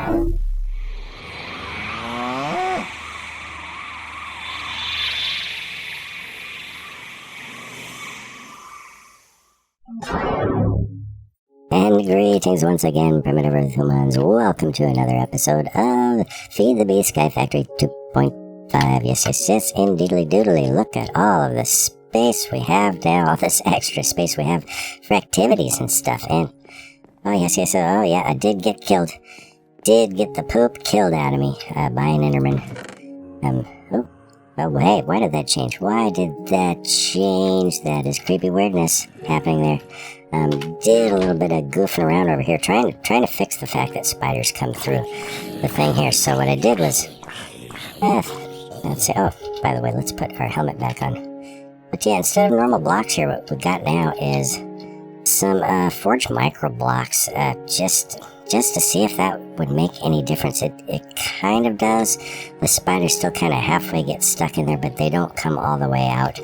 And greetings once again, primitive Earth humans. Welcome to another episode of Feed the Bee Sky Factory 2.5. Yes, indeedly doodly. Look at all of the space we have now, all this extra space we have for activities and stuff. And, oh yeah, I did get killed. Did get the poop killed out of me by an Enderman. Oh, hey, why did that change? Why did that change? That is creepy weirdness happening there. Did a little bit of goofing around over here, trying to fix the fact that spiders come through the thing here. So what I did was, let's see. Oh, by the way, let's put our helmet back on. But yeah, instead of normal blocks here, what we got now is some forged micro blocks, just to see if that would make any difference. It kind of does. The spiders still kind of halfway get stuck in there, but they don't come all the way out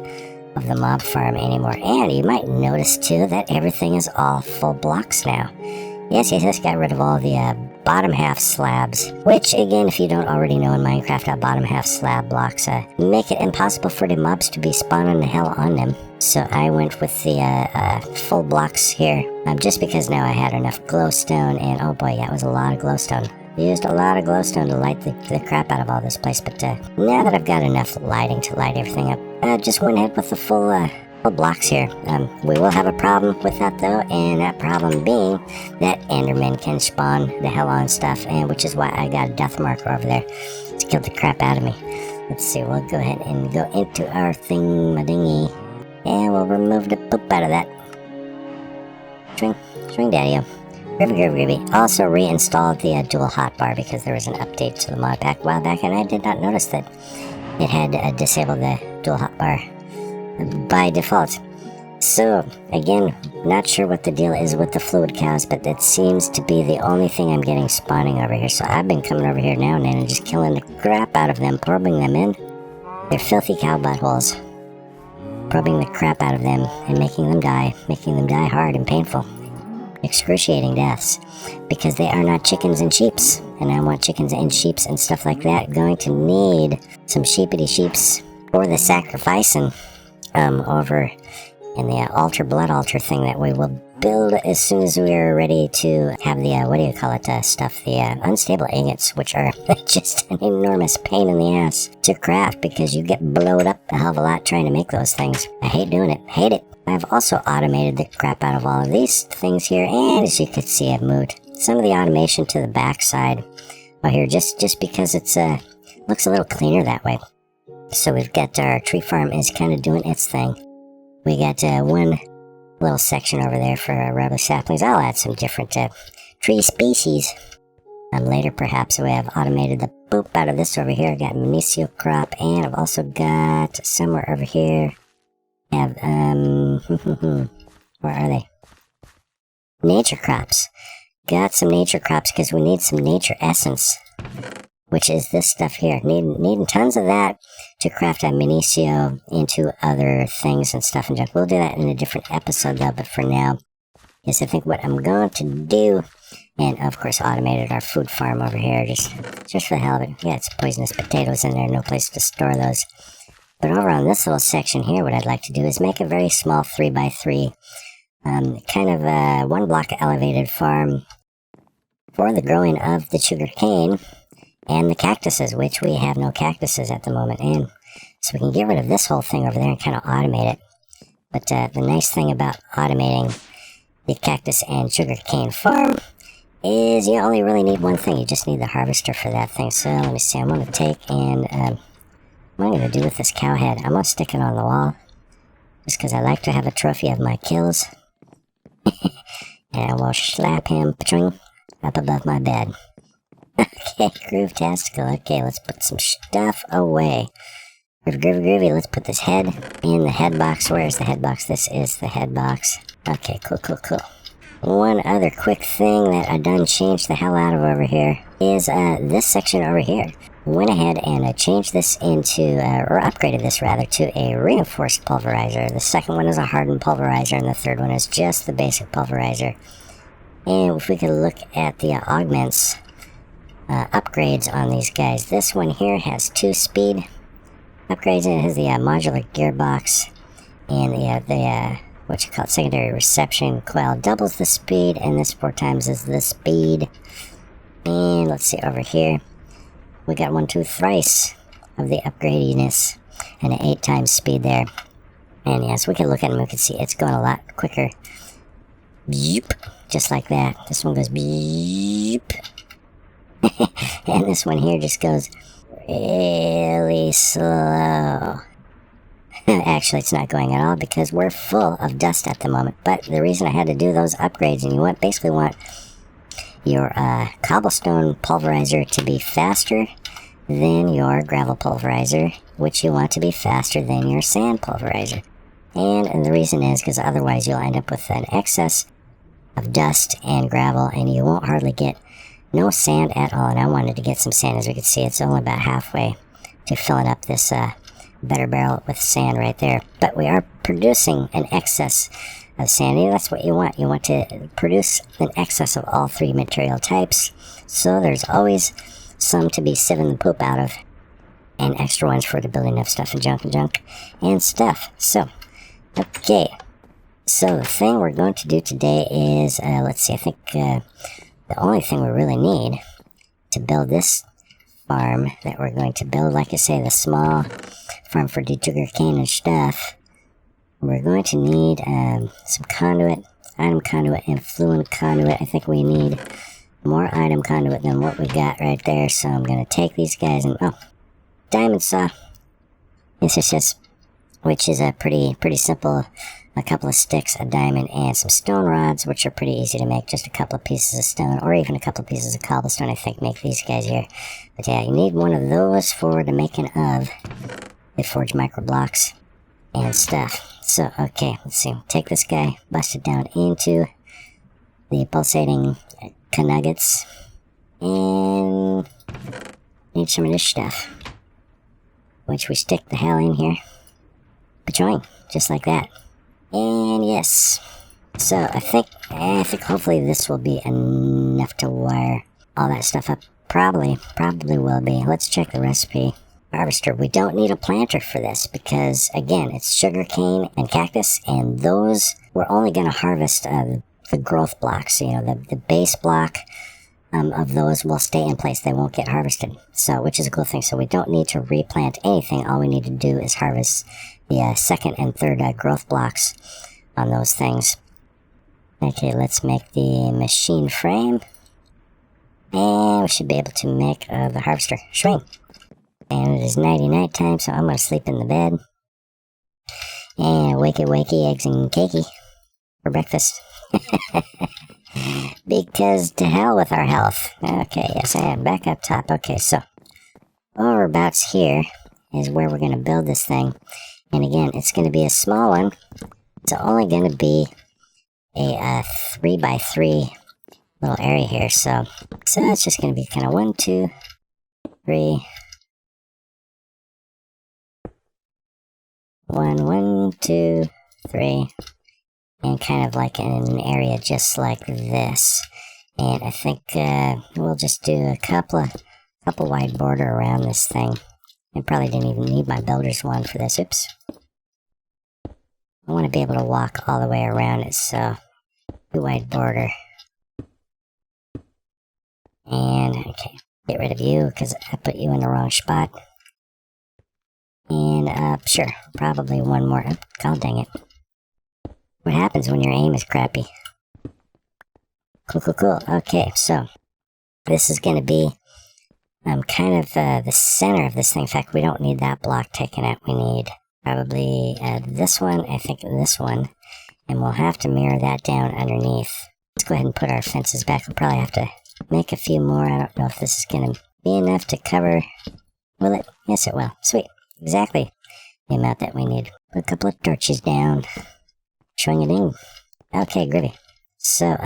of the mob farm anymore. And you might notice too that everything is all full blocks now. Yes, got rid of all the bottom half slabs, which again, if you don't already know in Minecraft, bottom half slab blocks make it impossible for the mobs to be spawning the hell on them. So I went with the full blocks here, just because now I had enough glowstone, and oh boy, that was a lot of glowstone. Used a lot of glowstone to light the crap out of all this place, but now that I've got enough lighting to light everything up, I just went ahead with the full blocks here. We will have a problem with that though, and that problem being that Endermen can spawn the hell on stuff, and which is why I got a death marker over there to kill the crap out of me. Let's see, we'll go ahead and go into our thingy, and we'll remove the poop out of that. Swing daddy-o. Groovy. Also reinstalled the dual hotbar because there was an update to the mod pack a while back, and I did not notice that it had disabled the dual hotbar by default. So, again, not sure what the deal is with the fluid cows, but that seems to be the only thing I'm getting spawning over here. So I've been coming over here now and then and just killing the crap out of them, probing them in. They're filthy cow buttholes. Probing the crap out of them and making them die hard and painful. Excruciating deaths, because they are not chickens and sheeps, and I want chickens and sheeps and stuff like that. Going to need some sheepity sheeps for the sacrificing over in the blood altar thing that we will build as soon as we are ready to have the stuff, the unstable ingots, which are just an enormous pain in the ass to craft because you get blowed up a hell of a lot trying to make those things. I hate doing it. Hate it. I've also automated the crap out of all of these things here, and as you can see, I've moved some of the automation to the back side here, just because it's looks a little cleaner that way. So we've got our tree farm is kind of doing its thing. We got one little section over there for rubber saplings. I'll add some different tree species later, perhaps. So we have automated the poop out of this over here. Got Minicio crop, and I've also got somewhere over here. Have, where are they? Nature crops. Got some nature crops because we need some nature essence, which is this stuff here. Needing tons of that to craft a Minicio into other things and stuff and junk. We'll do that in a different episode though, but for now, yes, I think what I'm going to do, and of course automated our food farm over here, just for the hell of it. Yeah, it's poisonous potatoes in there, no place to store those. But over on this little section here, what I'd like to do is make a very small 3x3, kind of a one block elevated farm for the growing of the sugar cane and the cactuses, which we have no cactuses at the moment. And so we can get rid of this whole thing over there and kind of automate it. But the nice thing about automating the cactus and sugar cane farm is you only really need one thing. You just need the harvester for that thing. So let me see, I'm going to take and... what I'm going to do with this cow head, I'm going to stick it on the wall, just because I like to have a trophy of my kills. And we'll slap him up above my bed. Okay, groove-tastical. Okay, let's put some stuff away. Groovy, let's put this head in the head box. Where's the head box? This is the head box. Okay, cool. One other quick thing that I done changed the hell out of over here is this section over here. Went ahead and changed this into, or upgraded this rather, to a reinforced pulverizer. The second one is a hardened pulverizer, and the third one is just the basic pulverizer. And if we could look at the augments upgrades on these guys. This one here has 2 speed upgrades. It has the modular gearbox and the what you call it, secondary reception coil doubles the speed, and this 4 times is the speed. And let's see over here, we got 1, 2, thrice of the upgradiness and an 8 times speed there. And yes, we can look at them, we can see it's going a lot quicker. Beep, just like that. This one goes beep. And this one here just goes really slow. Actually, it's not going at all because we're full of dust at the moment. But the reason I had to do those upgrades, and you basically want your cobblestone pulverizer to be faster than your gravel pulverizer, which you want to be faster than your sand pulverizer. And the reason is because otherwise you'll end up with an excess of dust and gravel, and you won't hardly get no sand at all. And I wanted to get some sand. As we can see, it's only about halfway to filling up this better barrel with sand right there. But we are producing an excess of sand. And that's what you want. You want to produce an excess of all 3 material types. So there's always some to be sieving the poop out of, and extra ones for the building of stuff and junk and stuff. So, okay. So the thing we're going to do today is, let's see, I think the only thing we really need to build this farm that we're going to build, like I say, the small farm for the sugar cane and stuff, we're going to need some conduit, item conduit, and fluid conduit. I think we need more item conduit than what we got right there, so I'm going to take these guys and, diamond saw. This is just, which is a pretty simple, a couple of sticks, a diamond, and some stone rods, which are pretty easy to make. Just a couple of pieces of stone, or even a couple of pieces of cobblestone, I think, make these guys here. But yeah, you need one of those for the making of the forge micro blocks and stuff. So, okay, let's see. Take this guy, bust it down into the pulsating nuggets, and need some of this stuff, which we stick the hell in here. Pachoing, just like that. And yes, so I think hopefully this will be enough to wire all that stuff up. Probably will be. Let's check the recipe. Harvester, we don't need a planter for this because, again, it's sugarcane and cactus, and those, we're only going to harvest the growth blocks. You know, the base block of those will stay in place. They won't get harvested, so, which is a cool thing. So we don't need to replant anything. All we need to do is harvest the second and third growth blocks on those things. Okay, let's make the machine frame, and we should be able to make the harvester swing. And it is nighty-night time, so I'm going to sleep in the bed. And wakey, eggs and cakey for breakfast. Because to hell with our health. Okay, yes I am. Back up top. Okay, so overabouts here is where we're going to build this thing. And again, it's going to be a small one. It's only going to be a 3x3 little area here. So it's just going to be kind of 1, 2, 3... 1, 2, 3, and kind of like in an area just like this. And I think we'll just do a couple wide border around this thing. I probably didn't even need my builder's wand for this. Oops. I want to be able to walk all the way around it, so 2 wide border. And okay, get rid of you because I put you in the wrong spot. And, sure, probably one more. Oh, god dang it. What happens when your aim is crappy? Cool. Okay, so, this is gonna be, kind of, the center of this thing. In fact, we don't need that block taken out. We need probably, this one, I think this one. And we'll have to mirror that down underneath. Let's go ahead and put our fences back. We'll probably have to make a few more. I don't know if this is gonna be enough to cover. Will it? Yes, it will. Sweet. Exactly the amount that we need. Put a couple of torches down. Showing it in. Okay, groovy. So,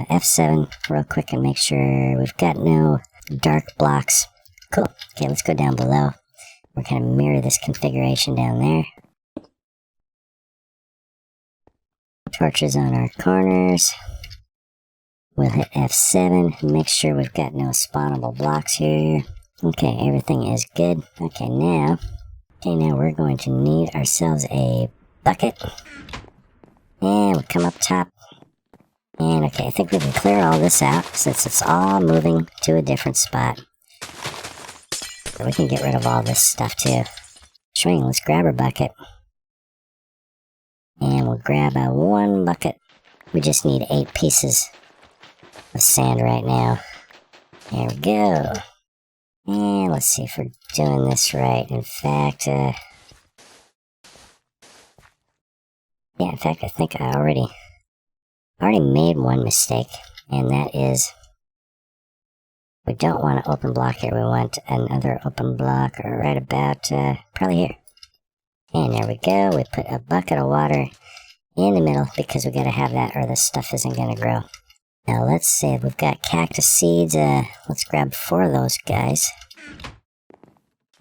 F7 real quick and make sure we've got no dark blocks. Cool. Okay, let's go down below. We're going to mirror this configuration down there. Torches on our corners. We'll hit F7, make sure we've got no spawnable blocks here. Okay, everything is good. Okay, now we're going to need ourselves a bucket. And we'll come up top. And okay, I think we can clear all this out since it's all moving to a different spot. So we can get rid of all this stuff too. Swing, let's grab our bucket. And we'll grab one bucket. We just need 8 pieces of sand right now. There we go. And let's see if we're doing this right. In fact, I think I already made one mistake, and that is we don't want an open block here. We want another open block right about probably here. And there we go. We put a bucket of water in the middle because we got to have that or this stuff isn't going to grow. Now let's see, we've got cactus seeds. Let's grab 4 of those guys.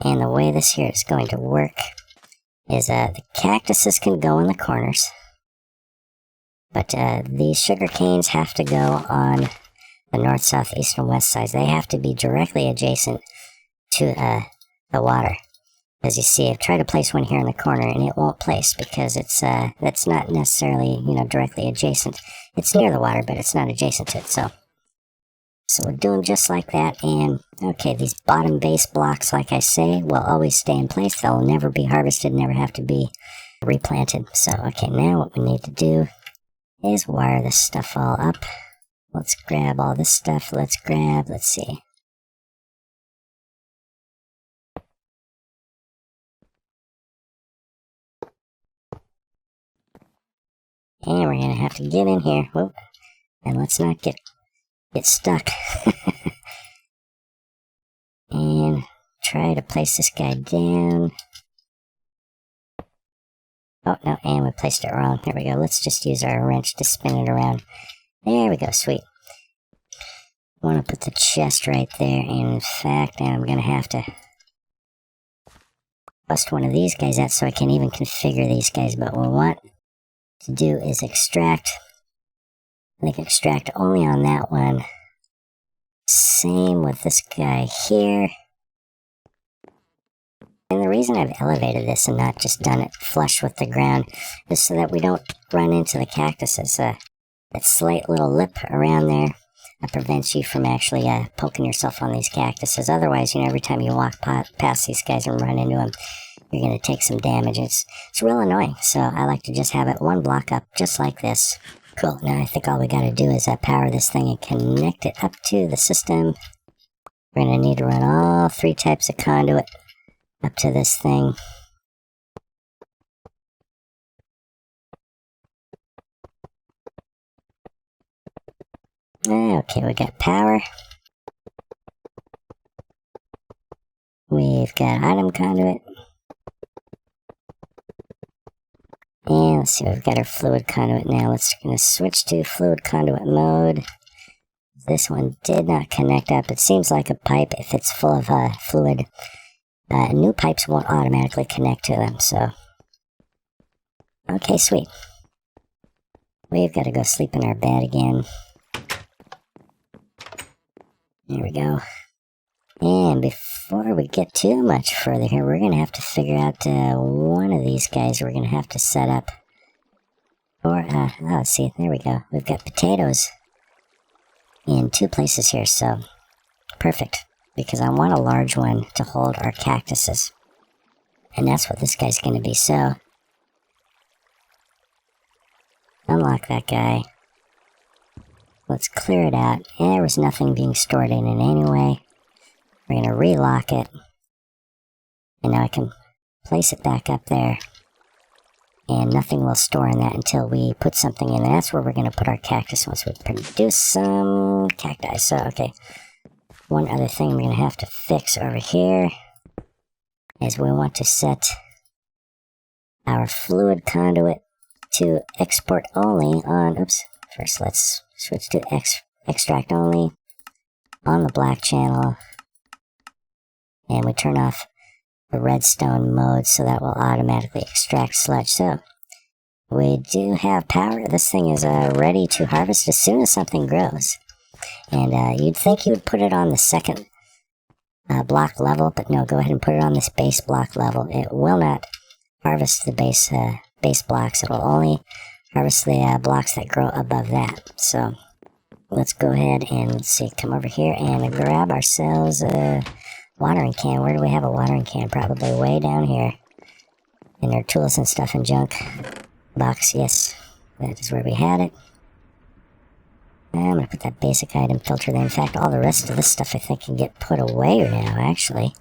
And the way this here is going to work is the cactuses can go in the corners. But these sugar canes have to go on the north, south, east, and west sides. They have to be directly adjacent to the water. As you see, I've tried to place one here in the corner, and it won't place because it's that's not necessarily, directly adjacent. It's near the water, but it's not adjacent to it. So we're doing just like that. And okay, these bottom base blocks, like I say, will always stay in place. They'll never be harvested, never have to be replanted. So okay, now what we need to do is wire this stuff all up. Let's grab all this stuff. Let's see. And we're going to have to get in here. Whoop. And let's not get stuck. And try to place this guy down. Oh, no, and we placed it wrong. There we go. Let's just use our wrench to spin it around. There we go. Sweet. I want to put the chest right there. And in fact, I'm going to have to bust one of these guys out so I can even configure these guys. But what we want to do is extract. I think extract only on that one. Same with this guy here. And the reason I've elevated this and not just done it flush with the ground is so that we don't run into the cactuses. That slight little lip around there prevents you from actually poking yourself on these cactuses. Otherwise, every time you walk past these guys and run into them, you're going to take some damage. It's real annoying, so I like to just have it one block up, just like this. Cool, now I think all we got to do is power this thing and connect it up to the system. We're going to need to run all 3 types of conduit up to this thing. Okay, we got power. We've got item conduit. And let's see, we've got our fluid conduit now. Let's gonna switch to fluid conduit mode. This one did not connect up. It seems like a pipe if it's full of fluid. New pipes won't automatically connect to them, so. Okay, sweet. We've got to go sleep in our bed again. There we go. And before we get too much further here, we're going to have to figure out one of these guys we're going to have to set up. Or, oh, see, there we go. We've got potatoes in 2 places here, so perfect. Because I want a large one to hold our cactuses. And that's what this guy's going to be, so unlock that guy. Let's clear it out. There was nothing being stored in it anyway. We're going to relock it. And now I can place it back up there. And nothing will store in that until we put something in. And that's where we're going to put our cactus once we produce some cacti. So, okay. One other thing we're going to have to fix over here is we want to set our fluid conduit to export only on, oops, first let's switch to extract only on the black channel, and we turn off the redstone mode so that will automatically extract sludge. So we do have power. This thing is ready to harvest as soon as something grows. And you'd think you would put it on the second block level, but no, go ahead and put it on this base block level. It will not harvest the base blocks. It will only harvest the blocks that grow above that. So let's go ahead and, let's see, come over here and grab ourselves a watering can. Where do we have a watering can? Probably way down here in our tools and stuff and junk box. Yes, that is where we had it. I'm going to put that basic item filter there. In fact, all the rest of this stuff I think can get put away now, actually.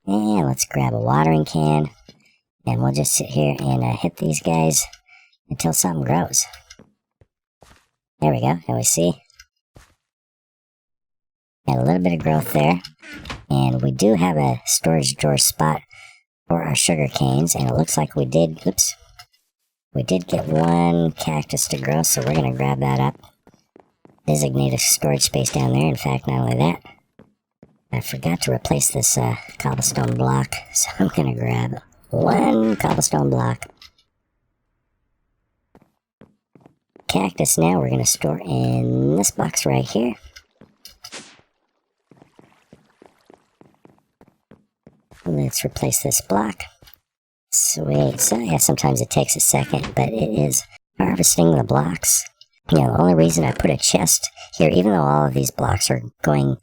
And let's grab a watering can. And we'll just sit here and hit these guys until something grows. There we go. And we see got a little bit of growth there. And we do have a storage drawer spot for our sugar canes. And it looks like we did, oops, we did get one cactus to grow. So we're going to grab that up. Designate a storage space down there. In fact, not only that, I forgot to replace this cobblestone block. So I'm going to grab one cobblestone block. Cactus now we're going to store in this box right here. Let's replace this block. Sweet. So yeah, sometimes it takes a second, but it is harvesting the blocks. You know, the only reason I put a chest here, even though all of these blocks are going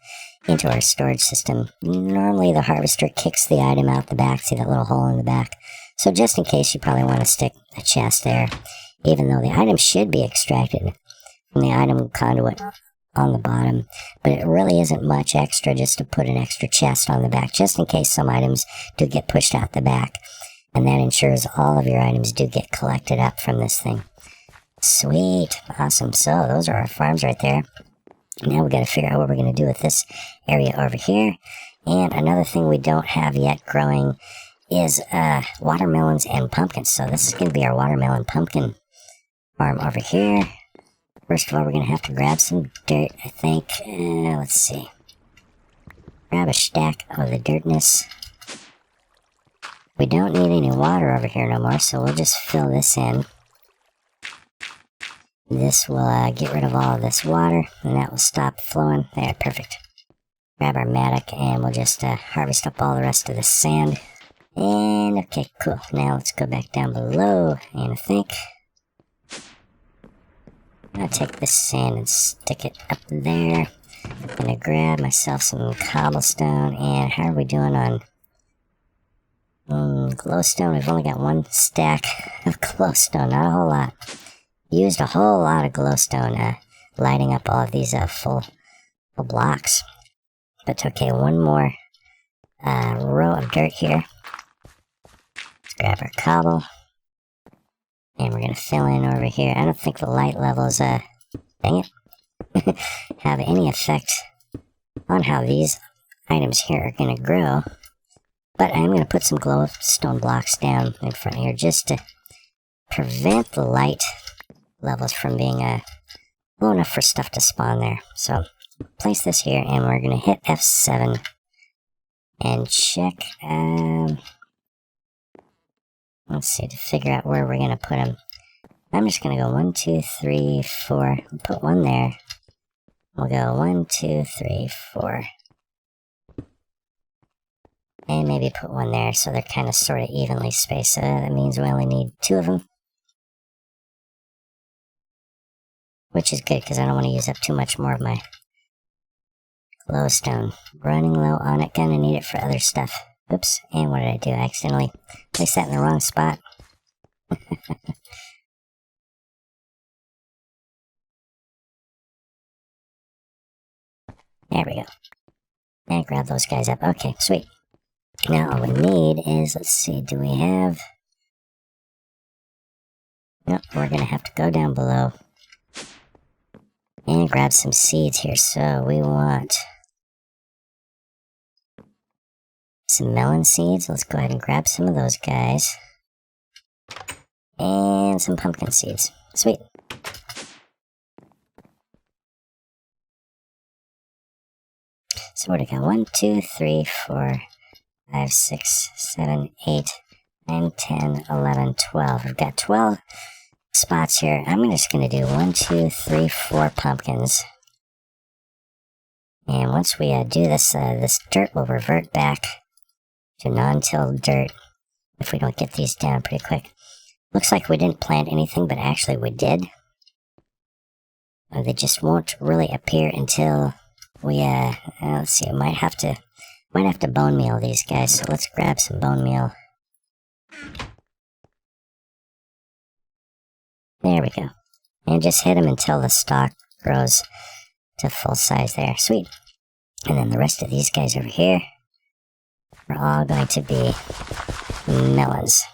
into our storage system, normally the harvester kicks the item out the back. See that little hole in the back? So just in case, you probably want to stick a chest there, even though the item should be extracted from the item conduit on the bottom. But it really isn't much extra just to put an extra chest on the back, just in case some items do get pushed out the back. And that ensures all of your items do get collected up from this thing. Sweet. Awesome. So those are our farms right there. Now we got to figure out what we're going to do with this area over here. And another thing we don't have yet growing is watermelons and pumpkins. So this is going to be our watermelon pumpkin farm over here. First of all, we're going to have to grab some dirt, I think. Let's see. Grab a stack of the dirtness. We don't need any water over here no more, so we'll just fill this in. This will get rid of all of this water, and that will stop flowing. There, perfect. Grab our mattock, and we'll just harvest up all the rest of the sand. And, okay, cool. Now let's go back down below, and I think I'll take this sand and stick it up there. I'm gonna grab myself some cobblestone, and how are we doing on glowstone? We've only got one stack of glowstone, not a whole lot. Used a whole lot of glowstone lighting up all of these full blocks. But okay, one more row of dirt here. Let's grab our cobble. And we're going to fill in over here. I don't think the light levels, dang it, have any effect on how these items here are going to grow. But I'm going to put some glowstone blocks down in front here just to prevent the light levels from being low enough for stuff to spawn there. So place this here, and we're going to hit F7 and check. Let's see, to figure out where we're going to put them. I'm just going to go 1, 2, 3, 4. We'll put one there. We'll go 1, 2, 3, 4. And maybe put one there so they're kind of sort of evenly spaced. So that means we only need 2 of them. Which is good, because I don't want to use up too much more of my glowstone. Running low on it, gonna need it for other stuff. Oops, and what did I do? I accidentally placed that in the wrong spot. There we go. And grab those guys up. Okay, sweet. Now all we need is, let's see, do we have... Nope, we're gonna have to go down below and grab some seeds here. So we want some melon seeds. Let's go ahead and grab some of those guys. And some pumpkin seeds. Sweet. So what do we got? 1, 2, 3, 4, 5, 6, 7, 8, 9, 10, 11, 12. We've got 12 spots here. I'm just going to do 1, 2, 3, 4 pumpkins. And once we do this, this dirt will revert back to non-tilled dirt if we don't get these down pretty quick. Looks like we didn't plant anything, but actually we did. They just won't really appear until we, let's see, might have to bone meal these guys, so let's grab some bone meal. There we go. And just hit them until the stalk grows to full size there. Sweet. And then the rest of these guys over here are all going to be melons.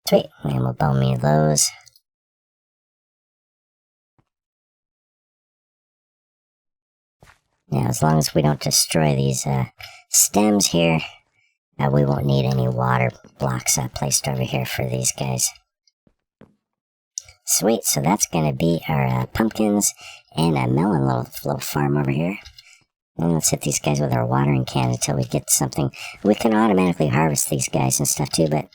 Sweet. And we'll bone meal those. Now, as long as we don't destroy these stems here, we won't need any water blocks placed over here for these guys. Sweet, so that's going to be our pumpkins and a melon little farm over here. And let's hit these guys with our watering can until we get something. We can automatically harvest these guys and stuff too, but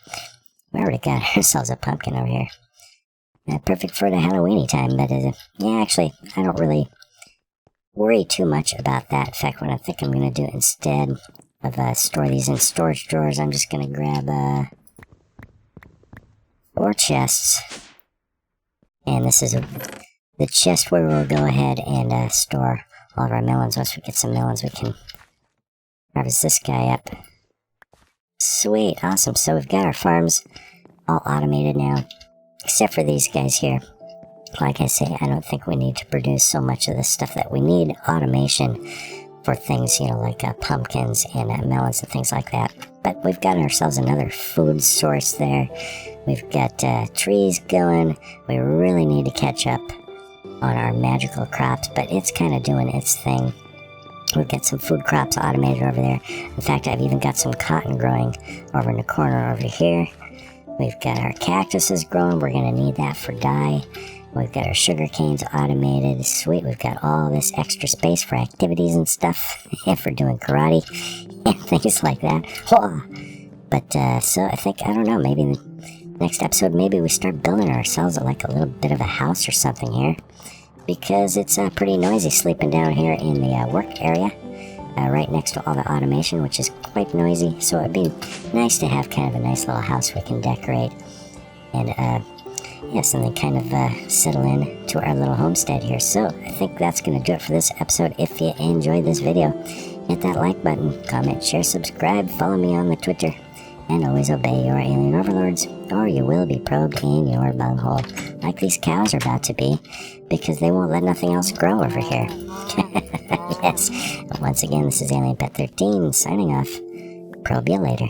we already got ourselves a pumpkin over here. Perfect for the Halloweeny time, but yeah, actually, I don't really worry too much about that. In fact, what I think I'm going to do instead of store these in storage drawers, I'm just going to grab 4 chests. And this is the chest where we'll go ahead and store all of our melons. Once we get some melons, we can harvest this guy up. Sweet, awesome. So we've got our farms all automated now, except for these guys here. Like I say, I don't think we need to produce so much of the stuff that we need automation for things, you know, like pumpkins and melons and things like that. But we've got ourselves another food source there. We've got trees going. We really need to catch up on our magical crops, but it's kind of doing its thing. We've got some food crops automated over there. In fact, I've even got some cotton growing over in the corner over here. We've got our cactuses growing. We're going to need that for dye. We've got our sugar canes automated. Sweet, we've got all this extra space for activities and stuff. For doing karate and things like that. But, so I think, I don't know, maybe in the next episode, maybe we start building ourselves like a little bit of a house or something here. Because it's pretty noisy sleeping down here in the work area. Right next to all the automation, which is quite noisy. So it'd be nice to have kind of a nice little house we can decorate. And, yes, and then kind of settle in to our little homestead here. So I think that's going to do it for this episode. If you enjoyed this video, hit that like button, comment, share, subscribe, follow me on the Twitter, and always obey your alien overlords, or you will be probed in your bunghole, like these cows are about to be, because they won't let nothing else grow over here. Yes, once again, this is Alien Pet 13 signing off. Probe you later.